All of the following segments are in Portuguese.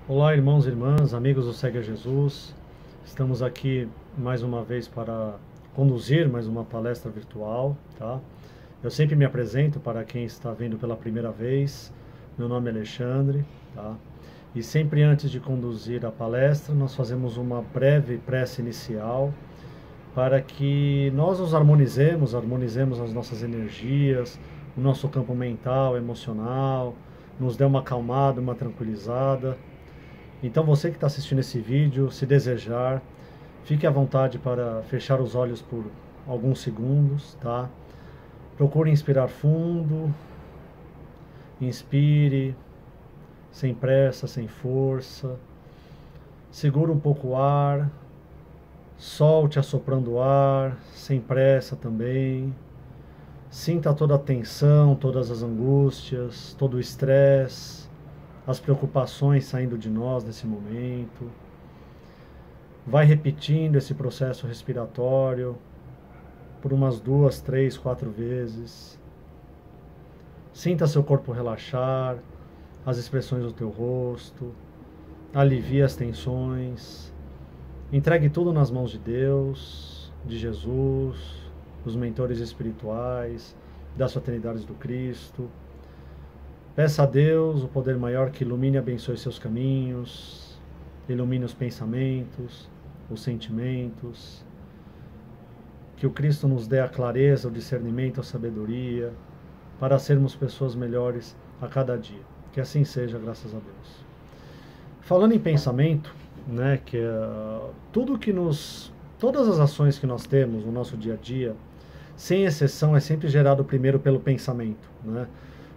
Olá, irmãos e irmãs, amigos do Segue a Jesus. Estamos aqui mais uma vez para conduzir mais uma palestra virtual, tá? Eu sempre me apresento para quem está vendo pela primeira vez. Meu nome é Alexandre, tá? E sempre antes de conduzir a palestra, nós fazemos uma breve prece inicial para que nós nos harmonizemos as nossas energias, o nosso campo mental, emocional, nos dê uma acalmada, uma tranquilizada. Então você que está assistindo esse vídeo, se desejar, fique à vontade para fechar os olhos por alguns segundos, tá? Procure inspirar fundo, inspire, sem pressa, sem força, segura um pouco o ar, solte assoprando o ar, sem pressa também, sinta toda a tensão, todas as angústias, todo o estresse, as preocupações saindo de nós nesse momento. Vai repetindo esse processo respiratório por umas 2, 3, 4 vezes. Sinta seu corpo relaxar, as expressões do teu rosto, alivie as tensões. Entregue tudo nas mãos de Deus, de Jesus, dos mentores espirituais, das fraternidades do Cristo. Peça a Deus, o poder maior, que ilumine e abençoe seus caminhos, ilumine os pensamentos, os sentimentos, que o Cristo nos dê a clareza, o discernimento, a sabedoria, para sermos pessoas melhores a cada dia. Que assim seja, graças a Deus. Falando em pensamento, né, que todas as ações que nós temos no nosso dia a dia, sem exceção, é sempre gerado primeiro pelo pensamento, né?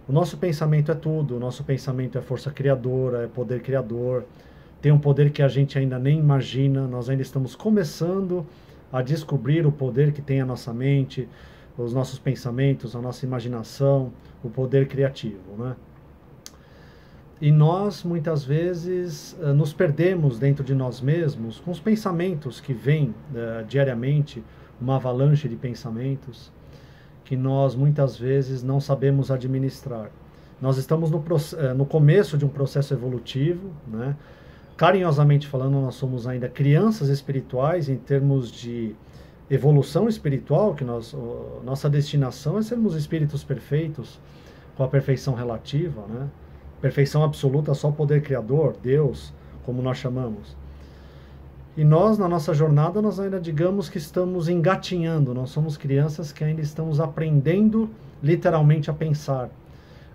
O nosso pensamento é tudo, o nosso pensamento é força criadora, é poder criador, tem um poder que a gente ainda nem imagina, nós ainda estamos começando a descobrir o poder que tem a nossa mente, os nossos pensamentos, a nossa imaginação, o poder criativo, né? E nós, muitas vezes, nos perdemos dentro de nós mesmos com os pensamentos que vêm diariamente, uma avalanche de pensamentos, que nós muitas vezes não sabemos administrar. Nós estamos no começo de um processo evolutivo, né? Carinhosamente falando, nós somos ainda crianças espirituais em termos de evolução espiritual, que nossa destinação é sermos espíritos perfeitos, com a perfeição relativa, né? Perfeição absoluta, só o poder criador, Deus, como nós chamamos. E nós, na nossa jornada, nós ainda digamos que estamos engatinhando, nós somos crianças que ainda estamos aprendendo literalmente a pensar,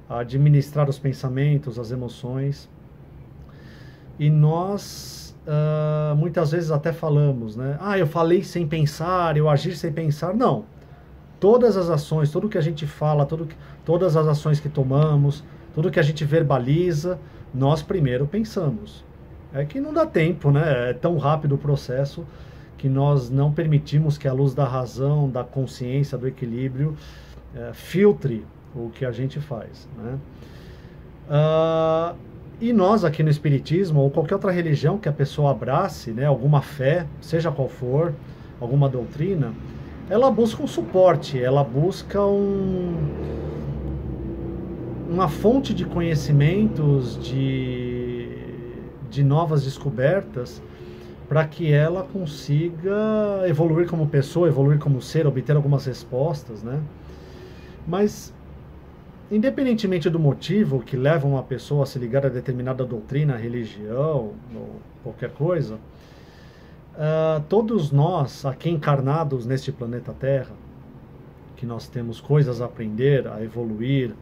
a administrar os pensamentos, as emoções. E nós, muitas vezes até falamos, né? Eu falei sem pensar, eu agi sem pensar. Não. Todas as ações, tudo que a gente fala, todas as ações que tomamos, tudo que a gente verbaliza, nós primeiro pensamos. É que não dá tempo, né? É tão rápido o processo que nós não permitimos que a luz da razão, da consciência, do equilíbrio filtre o que a gente faz, né? E nós aqui no Espiritismo, ou qualquer outra religião que a pessoa abrace, né, alguma fé, seja qual for, alguma doutrina, ela busca um suporte, ela busca uma fonte de conhecimentos, de novas descobertas, para que ela consiga evoluir como pessoa, evoluir como ser, obter algumas respostas, né? Mas, independentemente do motivo que leva uma pessoa a se ligar a determinada doutrina, religião, ou qualquer coisa, todos nós, aqui encarnados neste planeta Terra, que nós temos coisas a aprender, a evoluir,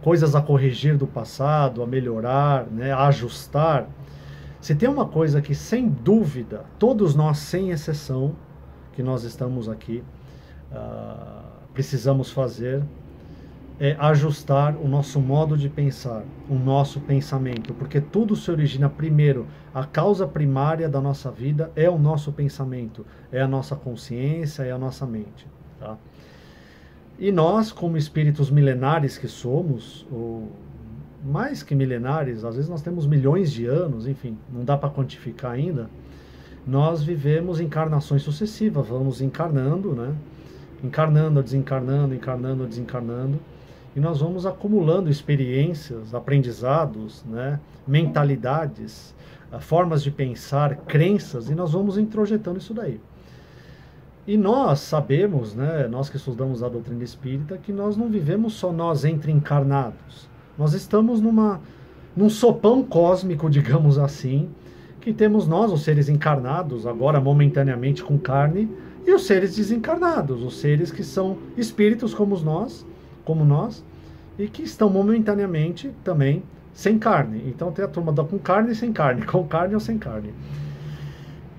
coisas a corrigir do passado, a melhorar, né, a ajustar. Se tem uma coisa que, sem dúvida, todos nós, sem exceção, que nós estamos aqui, precisamos fazer, é ajustar o nosso modo de pensar, o nosso pensamento, porque tudo se origina primeiro, a causa primária da nossa vida é o nosso pensamento, é a nossa consciência, é a nossa mente, tá? E nós, como espíritos milenares que somos, ou mais que milenares, às vezes nós temos milhões de anos, enfim, não dá para quantificar ainda, nós vivemos encarnações sucessivas, vamos encarnando, né? Encarnando, desencarnando, encarnando, desencarnando, e nós vamos acumulando experiências, aprendizados, né, mentalidades, formas de pensar, crenças, e nós vamos introjetando isso daí. E nós sabemos, né, nós que estudamos a doutrina espírita, que nós não vivemos só nós entre encarnados. Nós estamos num sopão cósmico, digamos assim, que temos nós, os seres encarnados, agora momentaneamente com carne, e os seres desencarnados, os seres que são espíritos como nós, e que estão momentaneamente também sem carne. Então tem a turma com carne e sem carne, com carne ou sem carne.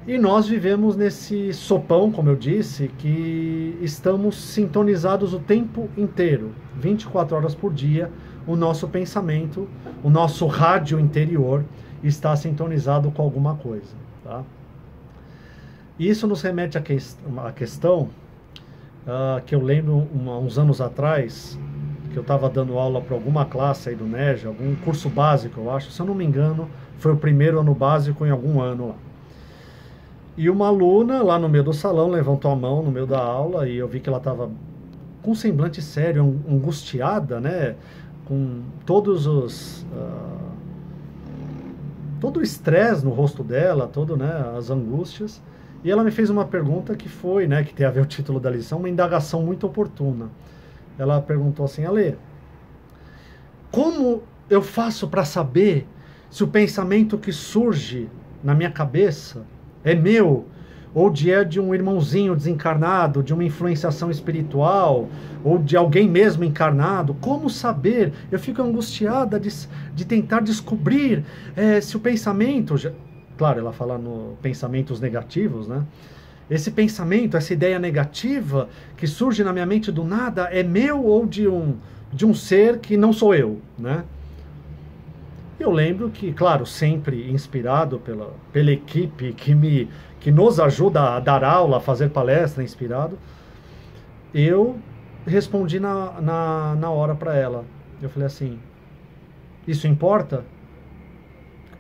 E nós vivemos nesse sopão, como eu disse, que estamos sintonizados o tempo inteiro, 24 horas por dia, o nosso pensamento, o nosso rádio interior está sintonizado com alguma coisa. Tá? Isso nos remete à questão que eu lembro uns anos atrás, que eu estava dando aula para alguma classe aí do NEJ, algum curso básico, eu acho, se eu não me engano, foi o primeiro ano básico em algum ano lá. E uma aluna lá no meio do salão levantou a mão no meio da aula e eu vi que ela estava com um semblante sério, angustiada, né? Com todos os... todo o estresse no rosto dela, né, as angústias. E ela me fez uma pergunta que foi, né, que tem a ver o título da lição, uma indagação muito oportuna. Ela perguntou assim: Ale, como eu faço para saber se o pensamento que surge na minha cabeça é meu, ou é de um irmãozinho desencarnado, de uma influenciação espiritual, ou de alguém mesmo encarnado? Como saber? Eu fico angustiada de tentar descobrir se o pensamento... Claro, ela fala no pensamentos negativos, né? Esse pensamento, essa ideia negativa que surge na minha mente do nada, é meu ou de um ser que não sou eu, né? Eu lembro que, claro, sempre inspirado pela equipe que nos ajuda a dar aula, a fazer palestra, inspirado, eu respondi na hora para ela. Eu falei assim: isso importa?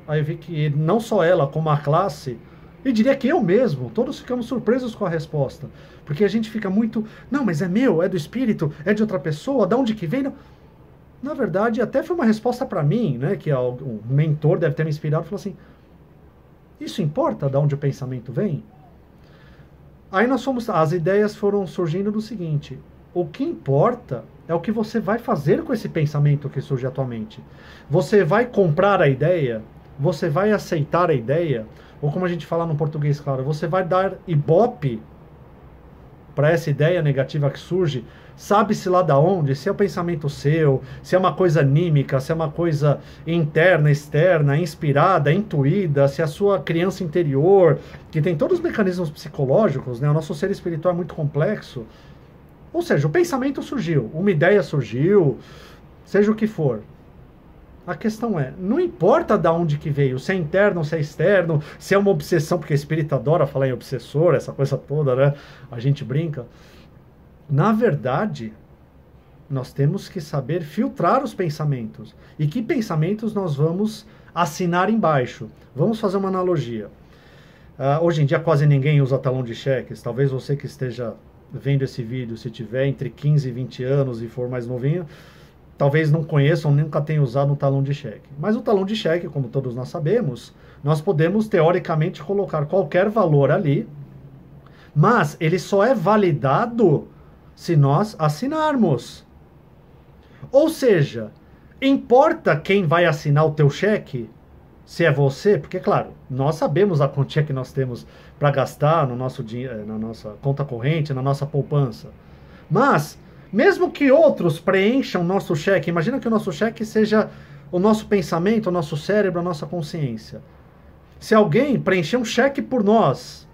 Aí eu vi que não só ela, como a classe, e diria que eu mesmo, todos ficamos surpresos com a resposta. Porque a gente fica muito, não, mas é meu, é do espírito, é de outra pessoa, de onde que vem? Não. Na verdade, até foi uma resposta para mim, né, que um mentor deve ter me inspirado, falou assim: isso importa de onde o pensamento vem? Aí as ideias foram surgindo do seguinte: o que importa é o que você vai fazer com esse pensamento que surge à tua mente. Você vai comprar a ideia? Você vai aceitar a ideia? Ou como a gente fala no português, claro, você vai dar ibope para essa ideia negativa que surge? Sabe-se lá da onde, se é o pensamento seu, se é uma coisa anímica, se é uma coisa interna, externa, inspirada, intuída, se é a sua criança interior, que tem todos os mecanismos psicológicos, né? O nosso ser espiritual é muito complexo. Ou seja, o pensamento surgiu, uma ideia surgiu, seja o que for. A questão é, não importa de onde que veio, se é interno, se é externo, se é uma obsessão, porque o espírito adora falar em obsessor, essa coisa toda, né? A gente brinca. Na verdade, nós temos que saber filtrar os pensamentos. E que pensamentos nós vamos assinar embaixo. Vamos fazer uma analogia. Hoje em dia quase ninguém usa talão de cheques. Talvez você que esteja vendo esse vídeo, se tiver entre 15 e 20 anos e for mais novinho, talvez não conheça ou nunca tenha usado um talão de cheque. Mas o talão de cheque, como todos nós sabemos, nós podemos teoricamente colocar qualquer valor ali, mas ele só é validado se nós assinarmos. Ou seja, importa quem vai assinar o teu cheque, se é você, porque claro, nós sabemos a quantia que nós temos para gastar no nosso dinheiro, na nossa conta corrente, na nossa poupança. Mas, mesmo que outros preencham o nosso cheque, imagina que o nosso cheque seja o nosso pensamento, o nosso cérebro, a nossa consciência. Se alguém preencher um cheque por nós,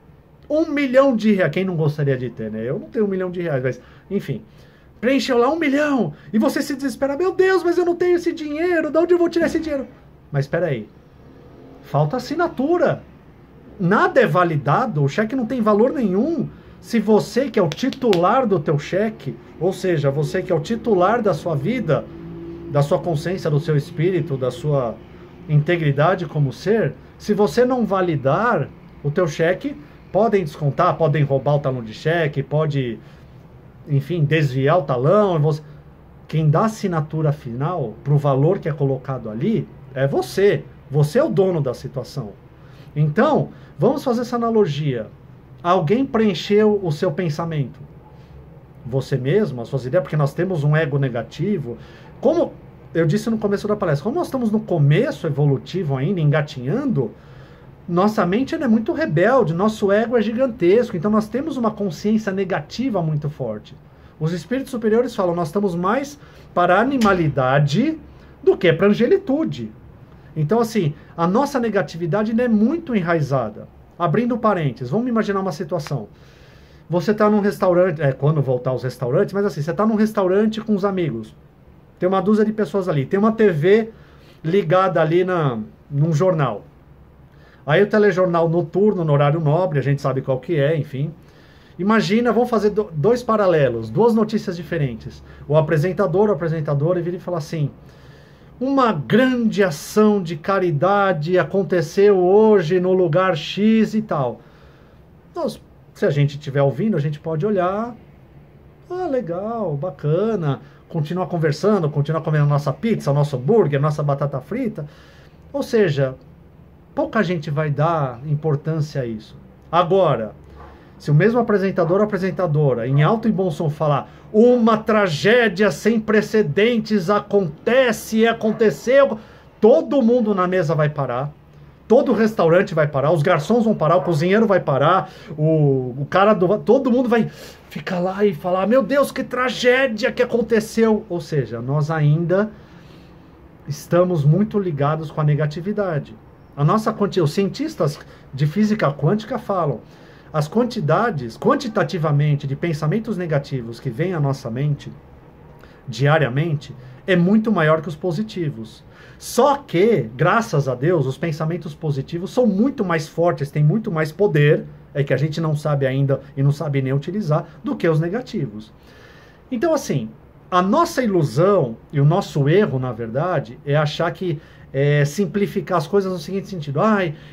R$1 milhão, quem não gostaria de ter, né? Eu não tenho R$1 milhão, mas, enfim, preencheu lá 1 milhão, e você se desespera: meu Deus, mas eu não tenho esse dinheiro, de onde eu vou tirar esse dinheiro? Mas espera aí, falta assinatura. Nada é validado, o cheque não tem valor nenhum se você, que é o titular do teu cheque, ou seja, você que é o titular da sua vida, da sua consciência, do seu espírito, da sua integridade como ser, se você não validar o teu cheque, podem descontar, podem roubar o talão de cheque, pode, enfim, desviar o talão. quem dá a assinatura final para o valor que é colocado ali é você. Você é o dono da situação. Então, vamos fazer essa analogia. Alguém preencheu o seu pensamento. Você mesmo, as suas ideias, porque nós temos um ego negativo. Como eu disse no começo da palestra, como nós estamos no começo evolutivo ainda, engatinhando, nossa mente é muito rebelde, nosso ego é gigantesco, então nós temos uma consciência negativa muito forte. Os espíritos superiores falam, nós estamos mais para a animalidade do que para a angelitude. Então, assim, a nossa negatividade ainda é muito enraizada. Abrindo parênteses, vamos imaginar uma situação. Você está num restaurante, quando voltar aos restaurantes, mas assim, você está num restaurante com os amigos. Tem uma dúzia de pessoas ali. Tem uma TV ligada ali num jornal. Aí o telejornal noturno, no horário nobre, a gente sabe qual que é, enfim. Imagina, vamos fazer dois paralelos, duas notícias diferentes. O apresentador ou a apresentadora vira e fala assim, uma grande ação de caridade aconteceu hoje no lugar X e tal. Nós, se a gente estiver ouvindo, a gente pode olhar, legal, bacana, continuar conversando, continuar comendo nossa pizza, nosso hambúrguer, nossa batata frita. Ou seja, pouca gente vai dar importância a isso. Agora, se o mesmo apresentador ou apresentadora, em alto e bom som, falar uma tragédia sem precedentes acontece e aconteceu, todo mundo na mesa vai parar, todo o restaurante vai parar, os garçons vão parar, o cozinheiro vai parar, o cara todo mundo vai ficar lá e falar, meu Deus, que tragédia que aconteceu. Ou seja, nós ainda estamos muito ligados com a negatividade. Os cientistas de física quântica falam, as quantidades, quantitativamente, de pensamentos negativos que vêm à nossa mente diariamente é muito maior que os positivos. Só que, graças a Deus, os pensamentos positivos são muito mais fortes, têm muito mais poder, é que a gente não sabe ainda e não sabe nem utilizar, do que os negativos. Então, assim, a nossa ilusão e o nosso erro, na verdade, é achar que simplificar as coisas no seguinte sentido.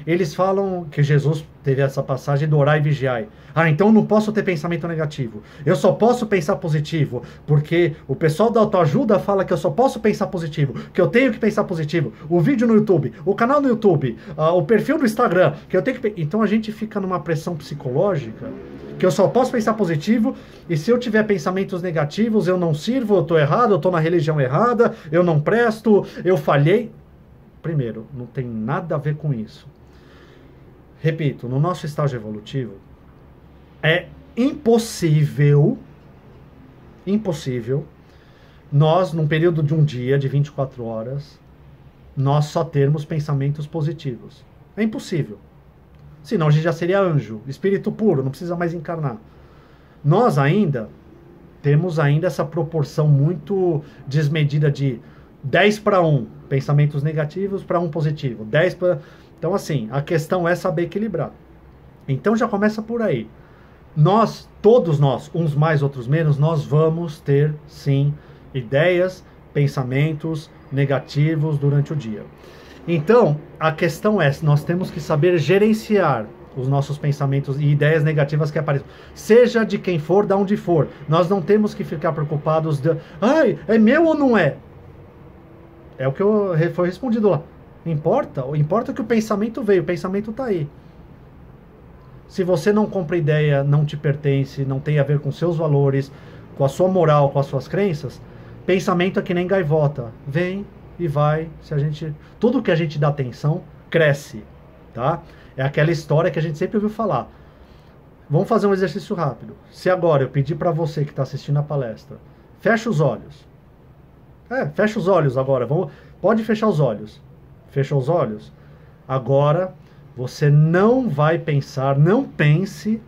Eles falam que Jesus teve essa passagem do orar e vigiai. Então eu não posso ter pensamento negativo. Eu só posso pensar positivo, porque o pessoal da autoajuda fala que eu só posso pensar positivo, que eu tenho que pensar positivo. O vídeo no YouTube, o canal no YouTube, o perfil no Instagram, que eu tenho que... Então a gente fica numa pressão psicológica que eu só posso pensar positivo, e se eu tiver pensamentos negativos, eu não sirvo, eu estou errado, eu estou na religião errada, eu não presto, eu falhei. Primeiro, não tem nada a ver com isso. Repito, no nosso estágio evolutivo, é impossível, nós, num período de um dia, de 24 horas, nós só termos pensamentos positivos. É impossível. Senão a gente já seria anjo, espírito puro, não precisa mais encarnar. Nós ainda temos essa proporção muito desmedida de 10 para 1, pensamentos negativos para 1 positivo. 10 para... Então, assim, a questão é saber equilibrar. Então já começa por aí. Nós, todos nós, uns mais, outros menos, nós vamos ter, sim, ideias, pensamentos negativos durante o dia. Então, a questão é, nós temos que saber gerenciar os nossos pensamentos e ideias negativas que apareçam. Seja de quem for, de onde for. Nós não temos que ficar preocupados de... é meu ou não é? É o que foi respondido lá. Importa que o pensamento veio, o pensamento está aí. Se você não compra ideia, não te pertence, não tem a ver com seus valores, com a sua moral, com as suas crenças, pensamento é que nem gaivota. Vem e vai. Tudo que a gente dá atenção, cresce. Tá? É aquela história que a gente sempre ouviu falar. Vamos fazer um exercício rápido. Se agora eu pedir para você que está assistindo a palestra, fecha os olhos. Fecha os olhos agora. Pode fechar os olhos. Fechou os olhos? Agora, você não vai pensar, não pense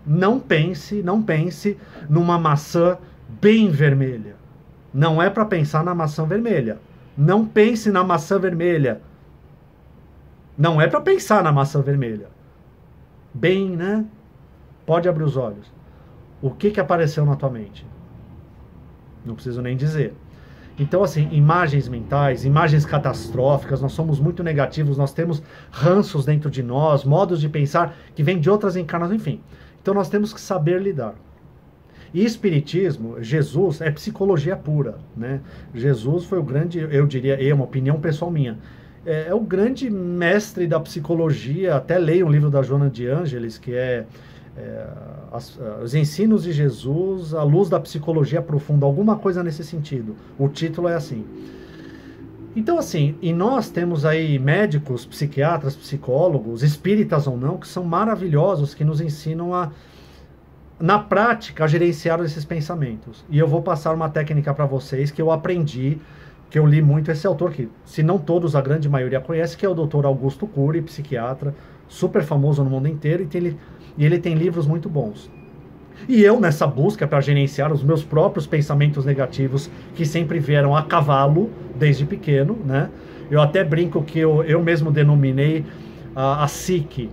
numa maçã bem vermelha. Não é para pensar na maçã vermelha. Não pense na maçã vermelha. Não é para pensar na maçã vermelha. Bem, né? Pode abrir os olhos. O que apareceu na tua mente? Não preciso nem dizer. Então, assim, imagens mentais, imagens catastróficas, nós somos muito negativos, nós temos ranços dentro de nós, modos de pensar que vêm de outras encarnações, enfim. Então, nós temos que saber lidar. E espiritismo, Jesus, é psicologia pura, né? Jesus foi o grande, eu diria, é uma opinião pessoal minha, é o grande mestre da psicologia. Até leio um livro da Joana de Ângeles, que os ensinos de Jesus à luz da psicologia profunda, alguma coisa nesse sentido. O título é assim. Então, assim, e nós temos aí médicos, psiquiatras, psicólogos, espíritas ou não, que são maravilhosos, que nos ensinam na prática, a gerenciar esses pensamentos. E eu vou passar uma técnica para vocês que eu aprendi, que eu li muito esse autor, que se não todos, a grande maioria conhece, que é o Dr. Augusto Cury, psiquiatra, super famoso no mundo inteiro, e ele tem livros muito bons. E eu, nessa busca para gerenciar os meus próprios pensamentos negativos, que sempre vieram a cavalo, desde pequeno, né? Eu até brinco que eu mesmo denominei a SIC,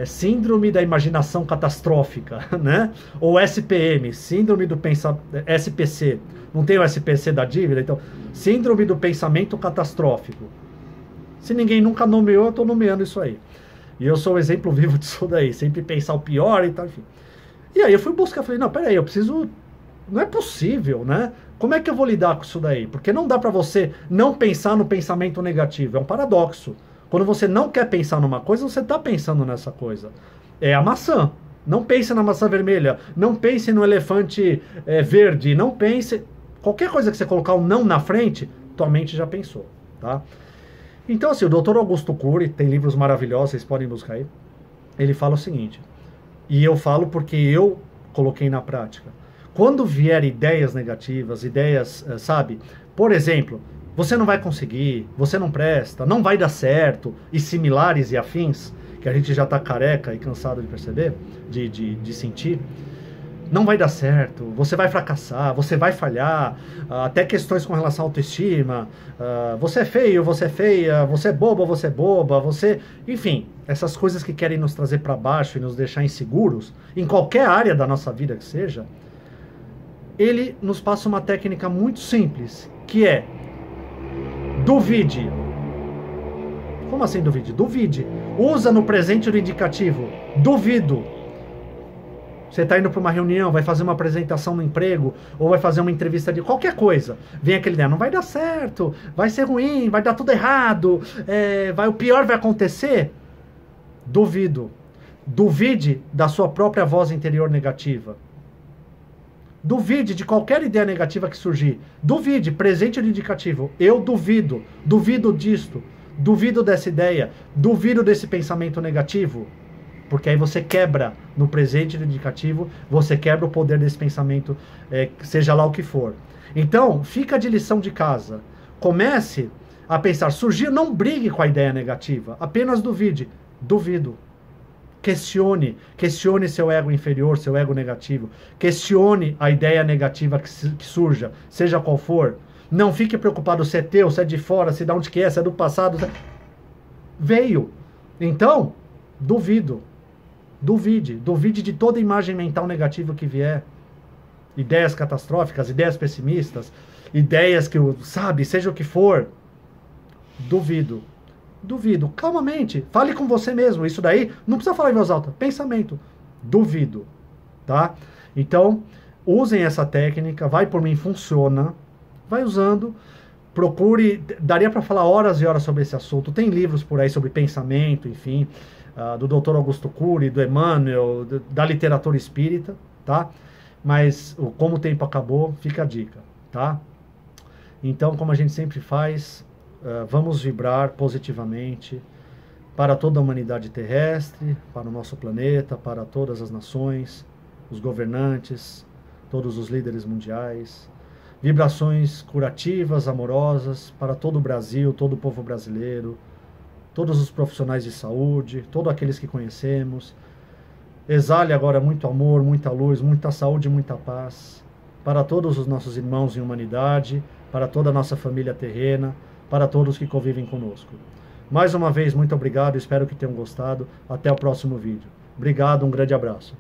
Síndrome da Imaginação Catastrófica, né? Ou SPM, Síndrome do Pensamento... SPC, não tem o SPC da dívida? Então, Síndrome do Pensamento Catastrófico. Se ninguém nunca nomeou, eu estou nomeando isso aí. E eu sou o exemplo vivo disso daí, sempre pensar o pior e tal, enfim. E aí eu fui buscar, falei, não, peraí, eu preciso... Não é possível, né? Como é que eu vou lidar com isso daí? Porque não dá para você não pensar no pensamento negativo, é um paradoxo. Quando você não quer pensar numa coisa, você está pensando nessa coisa. É a maçã. Não pense na maçã vermelha, não pense no elefante verde, não pense... Qualquer coisa que você colocar o não na frente, tua mente já pensou, tá? Então, assim, o Dr. Augusto Cury, tem livros maravilhosos, vocês podem buscar aí, ele fala o seguinte, e eu falo porque eu coloquei na prática. Quando vier ideias negativas, ideias, sabe, por exemplo, você não vai conseguir, você não presta, não vai dar certo, e similares e afins, que a gente já está careca e cansado de perceber, de sentir, não vai dar certo, você vai fracassar, você vai falhar, até questões com relação à autoestima, você é feio, você é feia, você é boba, você é boba, você... Enfim, essas coisas que querem nos trazer para baixo e nos deixar inseguros, em qualquer área da nossa vida que seja, ele nos passa uma técnica muito simples, que é duvide. Como assim duvide? Duvide. Usa no presente do indicativo. Duvido. Você está indo para uma reunião, vai fazer uma apresentação no emprego, ou vai fazer uma entrevista de qualquer coisa. Vem aquele ideia, não vai dar certo, vai ser ruim, vai dar tudo errado, o pior vai acontecer. Duvido. Duvide da sua própria voz interior negativa. Duvide de qualquer ideia negativa que surgir. Duvide, presente do indicativo. Eu duvido. Duvido disto. Duvido dessa ideia. Duvido desse pensamento negativo. Porque aí você quebra no presente do indicativo, você quebra o poder desse pensamento, seja lá o que for. Então, fica de lição de casa. Comece a pensar, surgiu, não brigue com a ideia negativa, apenas duvide. Duvido. Questione seu ego inferior, seu ego negativo. Questione a ideia negativa que surja, seja qual for. Não fique preocupado se é teu, se é de fora, se é de onde que é, se é do passado. Veio. Então, duvido. Duvide de toda imagem mental negativa que vier. Ideias catastróficas, ideias pessimistas, ideias que, sabe, seja o que for. Duvido. Calmamente. Fale com você mesmo. Isso daí, não precisa falar em voz alta. Pensamento. Duvido. Tá? Então, usem essa técnica. Vai por mim, funciona. Vai usando. Procure. Daria para falar horas e horas sobre esse assunto. Tem livros por aí sobre pensamento, enfim. Do Dr. Augusto Cury, do Emmanuel, da literatura espírita, tá? Mas como o tempo acabou, fica a dica, tá? Então, como a gente sempre faz, vamos vibrar positivamente para toda a humanidade terrestre, para o nosso planeta, para todas as nações, os governantes, todos os líderes mundiais. Vibrações curativas, amorosas para todo o Brasil, todo o povo brasileiro, todos os profissionais de saúde, todos aqueles que conhecemos. Exale agora muito amor, muita luz, muita saúde, muita paz para todos os nossos irmãos em humanidade, para toda a nossa família terrena, para todos que convivem conosco. Mais uma vez, muito obrigado, espero que tenham gostado. Até o próximo vídeo. Obrigado, um grande abraço.